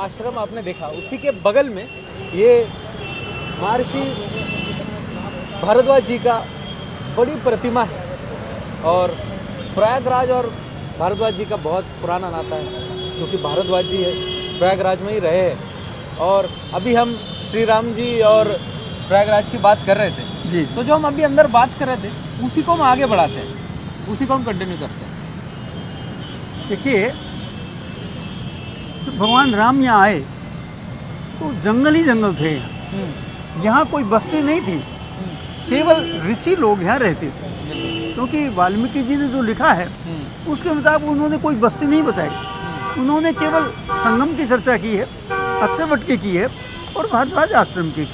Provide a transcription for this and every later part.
आश्रम आपने देखा, उसी के बगल में ये महर्षि भारद्वाज जी का बड़ी प्रतिमा है। और प्रयागराज और भारद्वाज जी का बहुत पुराना नाता है, क्योंकि भारद्वाज जी है प्रयागराज में ही रहे हैं। और अभी हम श्री राम जी और प्रयागराज की बात कर रहे थे जी। तो जो हम अभी अंदर बात कर रहे थे उसी को हम आगे बढ़ाते हैं, उसी को हम कंटिन्यू करते हैं। देखिए, तो भगवान राम यहाँ आए तो जंगल ही जंगल थे। यहाँ कोई बस्ती नहीं थी, केवल ऋषि लोग यहाँ रहते थे। क्योंकि वाल्मीकि जी ने जो लिखा है उसके मुताबिक उन्होंने कोई बस्ती नहीं बताई, उन्होंने केवल संगम की चर्चा की है, अक्षयवट की है और भारद्वाज आश्रम की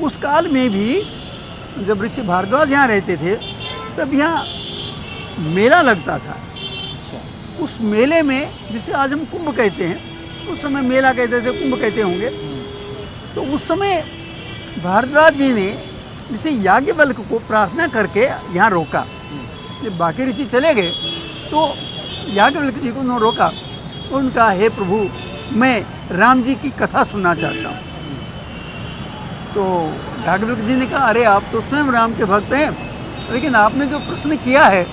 उस काल में भी जब ऋषि भारद्वाज यहाँ रहते थे तब यहाँ मेला लगता था। उस मेले में, जिसे आज हम कुंभ कहते हैं, उस समय मेला कहते थे, कुंभ कहते होंगे। तो उस समय भारद्वाज जी ने जिसे याज्ञवल्क्य को प्रार्थना करके यहाँ रोका। जब बाकी ऋषि चले गए तो याज्ञवल्क्य जी को उन्होंने रोका, उनका हे प्रभु मैं राम जी की कथा सुनना चाहता हूँ। तो याज्ञवल्क्य जी ने कहा अरे आप तो स्वयं राम के भक्त हैं, लेकिन आपने जो प्रश्न किया है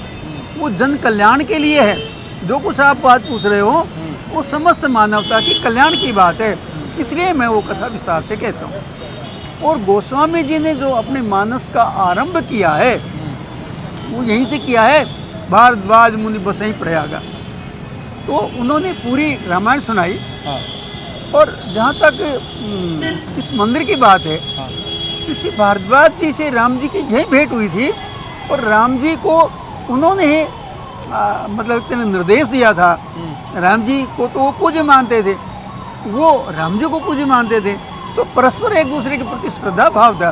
वो जन कल्याण के लिए है। जो कुछ आप बात पूछ रहे हो वो समस्त मानवता की कल्याण की बात है, इसलिए मैं वो कथा विस्तार से कहता हूँ। और गोस्वामी जी ने जो अपने मानस का आरंभ किया है वो यहीं से किया है, भारद्वाज मुनि बसई प्रयागा। तो उन्होंने पूरी रामायण सुनाई। और जहाँ तक इस मंदिर की बात है, इसी भारद्वाज जी से राम जी की यही भेंट हुई थी और राम जी को उन्होंने ही मतलब इतने निर्देश दिया था। राम जी को तो वो पूज्य मानते थे, वो राम जी को पूज्य मानते थे, तो परस्पर एक दूसरे के प्रति श्रद्धा भाव था।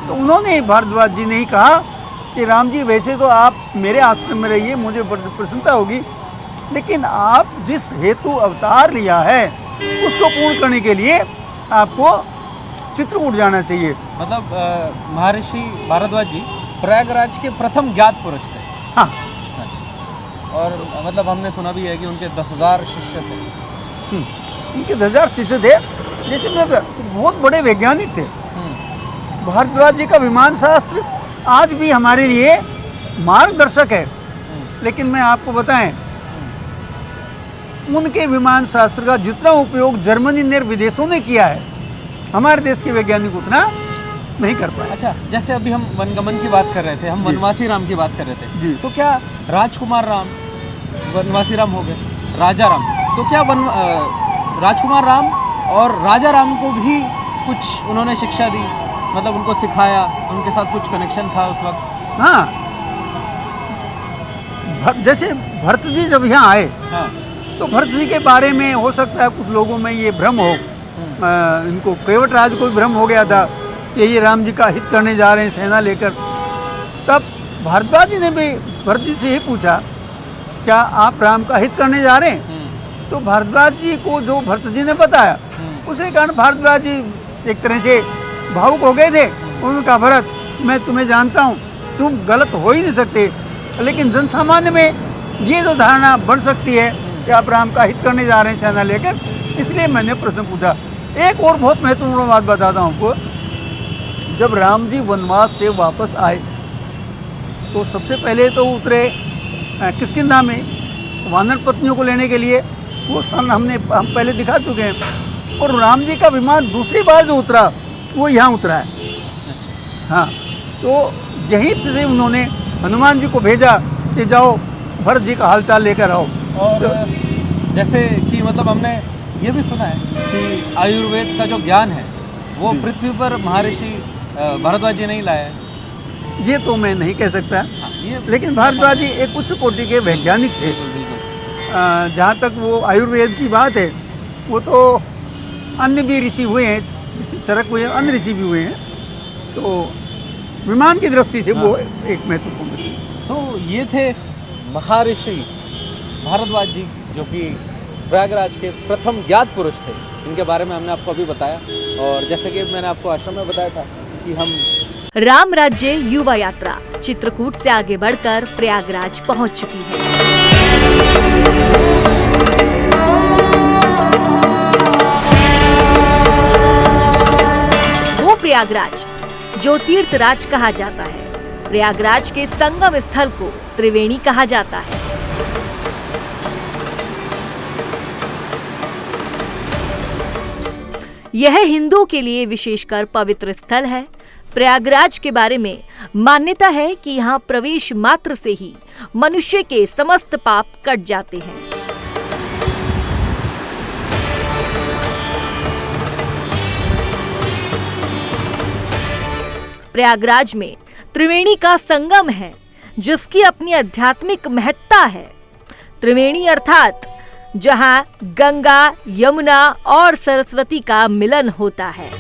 तो उन्होंने भारद्वाज जी ने ही कहा कि राम जी वैसे तो आप मेरे आश्रम में रहिए, मुझे प्रसन्नता होगी, लेकिन आप जिस हेतु अवतार लिया है उसको पूर्ण करने के लिए आपको चित्रकूट जाना चाहिए। मतलब महर्षि भारद्वाज जी प्रयागराज के प्रथम ज्ञात पुरुष थे। हाँ। और मतलब हमने सुना भी है कि उनके 10,000 शिष्य थे। उनके 10,000 शिष्य थे, जैसे मतलब बहुत बड़े वैज्ञानिक थे। भारद्वाज जी का विमान शास्त्र आज भी हमारे लिए मार्गदर्शक है। लेकिन मैं आपको बताएं, उनके विमान शास्त्र का जितना उपयोग जर्मनी ने विदेशों ने किया है, हमारे देश के वैज्ञानिक उतना नहीं कर पाए। अच्छा, जैसे अभी हम वनगमन की बात कर रहे थे, हम वनवासी राम की बात कर रहे थे जी। तो क्या राजकुमार राम वनवासी राम हो गए, राजा राम, तो क्या राजकुमार राम और राजा राम को भी कुछ उन्होंने शिक्षा दी, मतलब उनको सिखाया, उनके साथ कुछ कनेक्शन था उस वक्त? हाँ, जैसे भरत जी जब यहाँ आए, हाँ, तो भरत जी के बारे में हो सकता है कुछ लोगों में ये भ्रम हो, इनको केवट राज को भी भ्रम हो गया था कि ये राम जी का हित करने जा रहे हैं सेना लेकर। तब भारद्वाज जी ने भी भरत जी से ही पूछा क्या आप राम का हित करने जा रहे हैं? तो भारद्वाज जी को जो भरत जी ने बताया, उसी कारण भारद्वाज जी एक तरह से भावुक हो गए थे। उन्होंने कहा भरत मैं तुम्हें जानता हूँ, तुम गलत हो ही नहीं सकते, लेकिन जन सामान्य में ये जो धारणा बन सकती है कि आप राम का हित करने जा रहे हैं सेना लेकर, इसलिए मैंने प्रश्न पूछा। एक और बहुत महत्वपूर्ण बात बताता हूँ आपको। जब राम जी वनवास से वापस आए तो सबसे पहले तो उतरे किष्किंधा में वानर पत्नियों को लेने के लिए, वो स्थान हम पहले दिखा चुके हैं। और राम जी का विमान दूसरी बार जो उतरा वो यहाँ उतरा है। हाँ, तो यहीं से उन्होंने हनुमान जी को भेजा कि जाओ भरत जी का हालचाल लेकर आओ। और जैसे कि मतलब हमने ये भी सुना है कि आयुर्वेद का जो ज्ञान है वो पृथ्वी पर महर्षि भारद्वाज जी नहीं लाया है। ये तो मैं नहीं कह सकता, लेकिन भारद्वाज जी एक उच्च कोटि के वैज्ञानिक थे। जहाँ तक वो आयुर्वेद की बात है, वो तो अन्य भी ऋषि हुए हैं, चरक हुए, अन्य ऋषि भी हुए हैं। तो विमान की दृष्टि से वो एक महत्वपूर्ण थे। तो ये थे महर्षि भारद्वाज जी, जो कि प्रयागराज के प्रथम ज्ञात पुरुष थे। इनके बारे में हमने आपको अभी बताया, और जैसे कि मैंने आपको आश्रम में बताया था कि हम राम राज्य युवा यात्रा चित्रकूट से आगे बढ़कर प्रयागराज पहुंच चुकी है। प्रयागराज, जो तीर्थराज कहा जाता है। प्रयागराज के संगम स्थल को त्रिवेणी कहा जाता है। यह हिंदुओं के लिए विशेषकर पवित्र स्थल है। प्रयागराज के बारे में मान्यता है कि यहाँ प्रवेश मात्र से ही मनुष्य के समस्त पाप कट जाते हैं। प्रयागराज में त्रिवेणी का संगम है, जिसकी अपनी आध्यात्मिक महत्ता है। त्रिवेणी अर्थात जहां गंगा, यमुना और सरस्वती का मिलन होता है।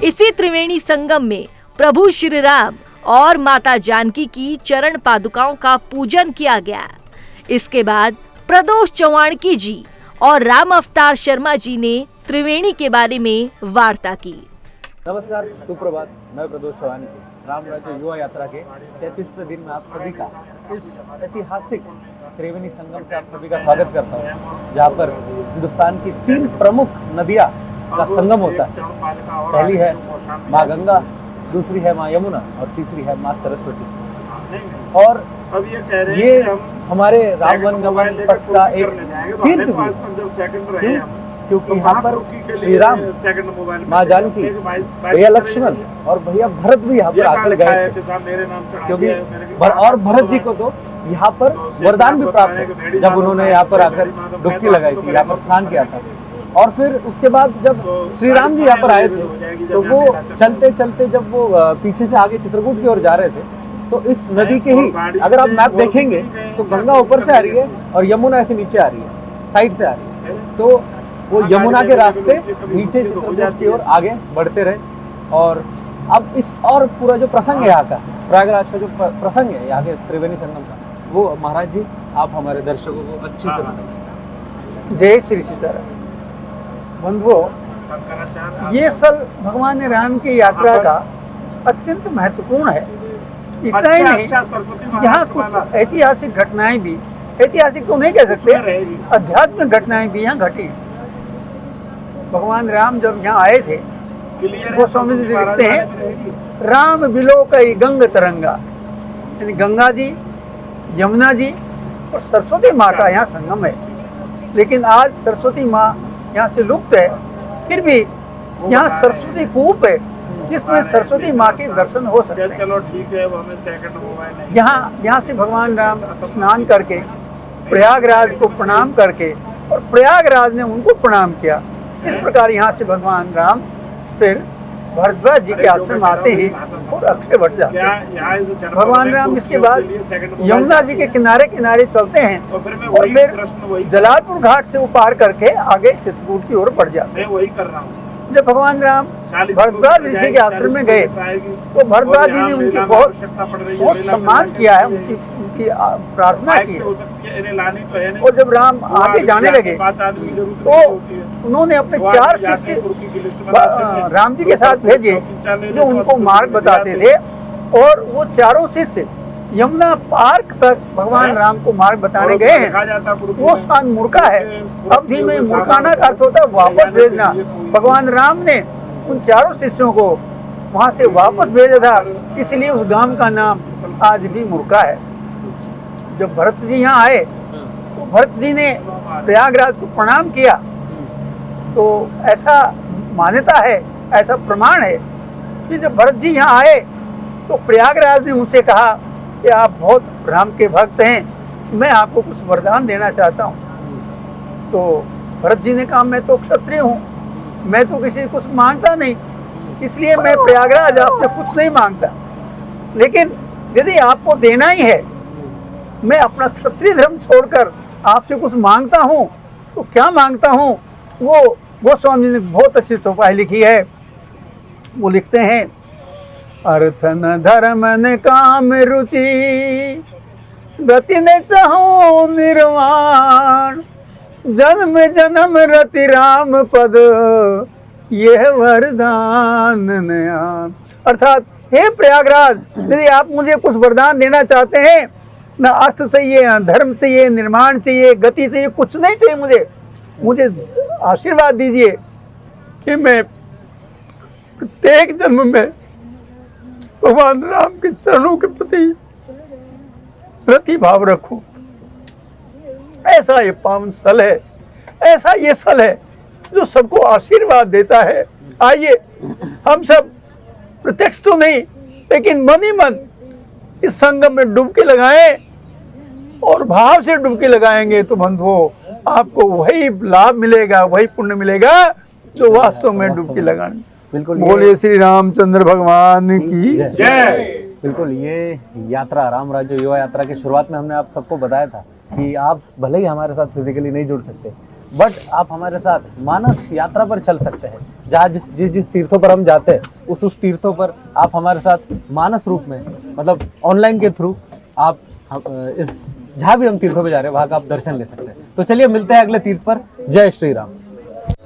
इसी त्रिवेणी संगम में प्रभु श्री राम और माता जानकी की चरण पादुकाओं का पूजन किया गया। इसके बाद प्रदोष चौहानकी जी और राम अवतार शर्मा जी ने त्रिवेणी के बारे में वार्ता की। नमस्कार, सुप्रभात। मैं प्रदोष चौहानकी राम राज्य युवा यात्रा के 33वें दिन में आप सभी का इस ऐतिहासिक त्रिवेणी संगम से आप सभी का स्वागत करता हूँ, जहाँ पर हिंदुस्तान की 3 प्रमुख नदियाँ का संगम होता है। पहली है माँ गंगा, दूसरी है माँ यमुना और तीसरी है माँ सरस्वती। और ये हमारे राम वनगमन पथ का एक तीर्थ भी है, क्योंकि यहाँ पर श्री राम, माँ जानकी, भैया लक्ष्मण और भैया भरत भी यहाँ पर आकर गए थे। क्योंकि और भरत जी को तो यहाँ पर वरदान भी प्राप्त है जब उन्होंने यहाँ पर आकर डुबकी लगाई थी, यहाँ पर स्नान किया था। और फिर उसके बाद जब श्री राम जी यहाँ पर आए थे तो वो चलते चलते जब वो पीछे से आगे चित्रकूट की ओर जा रहे थे, तो इस नदी के ही अगर आप मैप देखेंगे तो गंगा ऊपर से आ रही है और यमुना ऐसे नीचे आ रही है, साइड से आ रही है। तो वो यमुना के रास्ते नीचे चित्रकूट की ओर आगे बढ़ते रहे। और अब इस और पूरा जो प्रसंग है यहाँ का, प्रयागराज का जो प्रसंग है यहाँ के त्रिवेणी संगम का, वो महाराज जी आप हमारे दर्शकों को अच्छे से बताएं। जय श्री सीताराम। बंधुओं, ये सल भगवान राम की यात्रा का अत्यंत महत्वपूर्ण है। इतना ही नहीं, यहाँ कुछ ऐतिहासिक घटनाएं भी, ऐतिहासिक तो नहीं कह सकते, आध्यात्मिक घटनाएं भी यहाँ घटी। भगवान राम जब यहाँ आए थे, गोस्वामी जी लिखते हैं, राम बिलो कई गंग तरंगा, यानी गंगा जी, यमुना जी और सरस्वती माँ का यहाँ संगम है। लेकिन आज सरस्वती माँ यहाँ से लुप्त है, फिर भी यहाँ सरस्वती कूप है जिसमें सरस्वती माँ के दर्शन हो सकते हैं। चलो ठीक है, हमें सेकंड मोबाइल यहाँ से भगवान राम स्नान करके प्रयागराज को प्रणाम करके और प्रयागराज ने उनको प्रणाम किया। इस प्रकार यहाँ से भगवान राम फिर भरद्वाज जी के आश्रम आते हैं और अक्षय वट जाते हैं। भगवान राम इसके बाद यमुना जी के किनारे किनारे चलते हैं और फिर जलालपुर घाट से वो पार करके आगे चित्रकूट की ओर बढ़ जाते हैं। वही कर रहा हूँ। जब भगवान राम भरद्वाज ऋषि के आश्रम में गए तो भरद्वाज जी ने उनकी बहुत सम्मान किया है, उनकी प्रार्थना की है। और जब राम आगे जाने लगे तो उन्होंने अपने 4 शिष्य राम जी के साथ भेजे जो उनको मार्ग बताते थे। और वो चारों शिष्य यमुना पार्क तक भगवान राम को मार्ग बताने गए हैं। वो स्थान मुर्का है। अवधि में मुर्काना का अर्थ होता है वापस भेजना। भगवान राम ने उन चारों शिष्यों को वहां से वापस भेजा था, इसलिए उस गांव का नाम आज भी मुर्का है। जब भरत जी यहाँ आए तो भरत जी ने प्रयागराज को प्रणाम किया। तो ऐसा मान्यता है, ऐसा प्रमाण है कि जब भरत जी यहाँ आए तो प्रयागराज ने उनसे कहा कि आप बहुत राम के भक्त हैं, मैं आपको कुछ वरदान देना चाहता हूँ। तो भरत जी ने कहा, मैं तो क्षत्रिय हूँ, मैं तो किसी कुछ मांगता नहीं, इसलिए मैं प्रयागराज आपसे कुछ नहीं मांगता। लेकिन यदि आपको देना ही है, मैं अपना क्षत्रिय धर्म छोड़कर आपसे कुछ मांगता हूँ। तो क्या मांगता हूँ, वो गोस्वामी जी ने बहुत अच्छी चौपाई लिखी है। वो लिखते हैं, अर्थ न धर्म न काम रुचि, गति न चाहो निर्वाण, जन्म जन्म रति राम पद, यह वरदान नया। अर्थात हे प्रयागराज, यदि आप मुझे कुछ वरदान देना चाहते हैं, ना अर्थ चाहिए, ना धर्म चाहिए, निर्माण चाहिए, गति चाहिए, कुछ नहीं चाहिए मुझे। मुझे आशीर्वाद दीजिए कि मैं प्रत्येक जन्म में भगवान राम के चरणों के प्रति प्रति भाव रखूं। ऐसा ये पावन स्थल है, ऐसा ये स्थल है जो सबको आशीर्वाद देता है। आइए हम सब प्रत्यक्ष तो नहीं लेकिन मन ही मन इस संगम में डुबकी लगाएं, और भाव से डुबकी लगाएंगे तो बंधुओं आपको वही लाभ मिलेगा, वही पुण्य मिलेगा जो वास्तव में डुबकी लगाने। बिल्कुल, बोलिए श्री रामचंद्र भगवान की जय। बिल्कुल। ये यात्रा राम राज्य युवा यात्रा की शुरुआत में हमने आप सबको बताया था कि आप भले ही हमारे साथ फिजिकली नहीं जुड़ सकते, बट आप हमारे साथ मानस यात्रा पर चल सकते हैं। जहाँ जिस तीर्थों पर हम जाते हैं उस तीर्थों पर आप हमारे साथ मानस रूप में, मतलब ऑनलाइन के थ्रू आप इस जहाँ भी हम तीर्थों पे जा रहे हैं वहाँ का आप दर्शन ले सकते हैं। तो चलिए मिलते हैं अगले तीर्थ पर। जय श्री राम।